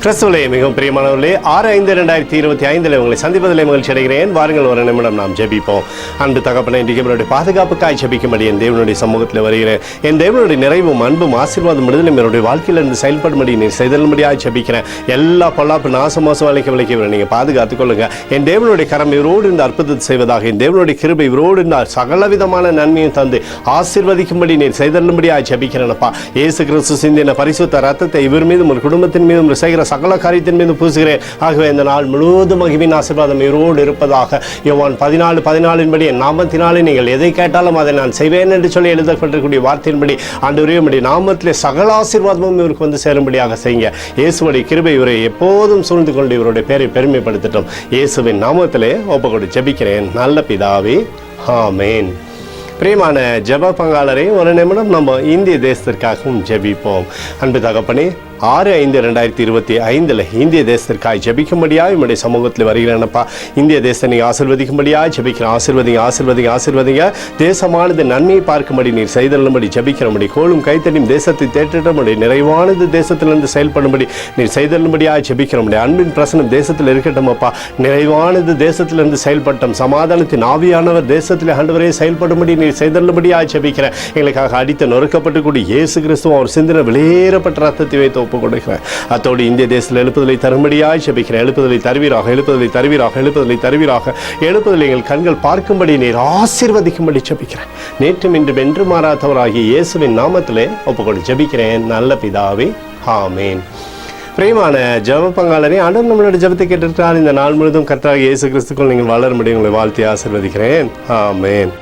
கிறிஸ்துவிலே மிகவும் பிரியமானவர்களே, 6/5/2025 உங்களை சந்திப்பதிலே மகிழ்ச்சி அடைகிறேன். வாருங்கள், ஒரு நிமிடம் நாம் ஜெபிப்போம். அன்பு தகப்பனே, இன்றைக்கு என்னுடைய பாதுகாப்புக்காய் ஜெபிக்கும்படி என் தேவனுடைய சமூகத்தில் வருகிறேன். என் தேவனுடைய நிறைவும் அன்பும் ஆசீர்வாதம் விடுதலும் என்னுடைய வாழ்க்கையிலிருந்து செயல்படும்படி நீர் செய்தலும்படியாக ஜெபிக்கிறேன். எல்லா பொல்லாப்பு நாசமோசம் விலைக்கு நீங்கள் பாதுகாத்துக் கொள்ளுங்க. என் தேவனுடைய கரம் இவரோடு இந்த அற்புதத்தை செய்வதாக, என் தேவனுடைய கிருபை இவரோடு இந்த சகலவிதமான நன்மையும் தந்து ஆசீர்வதிக்கும்படி நீர் செய்தலும்படியாக ஜெபிக்கிறேனப்பா. இயேசு கிறிஸ்து சிந்தின பரிசுத்த ரத்தத்தை இவர் மீதும் ஒரு குடும்பத்தின் மீதும் செய்கிற சகல காரியத்தின் மீது பூசுகிறேன். ஆகவே இந்த நாள் முழுவதும் மகிமையின் ஆசீர்வாதம் இவரோடு இருப்பதாக. யோவான் 14:14 என் நாமத்தினாலே நீங்கள் எதை கேட்டாலும் அதை நான் செய்வேன் என்று சொல்லி எழுதப்பட்டிருக்கூடிய வார்த்தையின்படி ஆண்டவரே நாமத்திலே சகல ஆசீர்வாதமும் இவருக்கு வந்து சேரும்படியாக செய்யுங்க. இயேசுவுடைய கிருபை இவரை எப்போதும் சூழ்ந்து கொண்டு இவருடைய பேரை பெருமைப்படுத்தட்டும். இயேசுவின் நாமத்திலே ஒப்புக்கொண்டு ஜெபிக்கிறேன் நல்ல பிதாவே, ஆமேன். பிரியமான ஜெப பங்காளரை ஒரு நிமிடம் நம்ம இந்திய தேசத்திற்காகவும் ஜெபிப்போம். அன்பு தகப்பனே, 6/5/2025 இந்திய தேசத்திற்காக ஜெபிக்கும்படியாக என்னுடைய சமூகத்தில் வருகிறேனப்பா. இந்திய தேசத்தை நீங்கள் ஆசீர்வதிக்கும்படியாக ஜெபிக்கிறேன். ஆசீர்வதிங்க. தேசமானது நன்மையை பார்க்கும்படி நீர் செய்தல்லும்படி ஜெபிக்கிறபடி, கோளும் கைத்தடியும் தேசத்தை தேற்றபடி, நிறைவானது தேசத்திலிருந்து செயல்படும்படி நீர் செய்தல்லும்படியாக ஜெபிக்கிறபடி, அன்பின் பிரசனம் தேசத்தில் இருக்கட்டும் அப்பா. நிறைவானது தேசத்திலிருந்து செயல்பட்டும், சமாதானத்தின் ஆவியானவர் தேசத்தில் ஆண்டவரே செயல்படும்படி நீர் செய்தல்லும்படியாக ஜெபிக்கிறேன். எங்களுக்காக அடித்து நொறுக்கப்பட்டு கூடி இயேசு கிறிஸ்துவ அவர் சிந்தின வெளியேறப்பட்ட ரத்தத்தை வைத்து கொடுக்கிறேன். அத்தோடு இந்திய தேசத்தில் எழுப்புதலை தரும்படியாய் ஜெபிக்கிறேன். எழுப்புதலை தருவீராக. எழுப்புதலை எங்கள் கண்கள் பார்க்கும்படி நீர் ஆசீர்வதிக்கும்படி ஜெபிக்கிறேன். நேற்றும் இன்றும் என்று மாறாதவராகிய இயேசுவின் நாமத்திலே ஒப்புக்கொண்டு ஜெபிக்கிறேன் நல்ல பிதாவே, ஆமேன். பிரியமான ஜெப பங்காளரே, ஆண்டவர் நம்மளுடைய ஜெபத்தை கேட்டிருக்கிறார். இந்த நாள் முழுவதும் கர்த்தராகிய இயேசு கிறிஸ்துக்குள் நீங்கள் வளரும்படி உங்களை வாழ்த்தி ஆசீர்வதிக்கிறேன். ஆமேன்.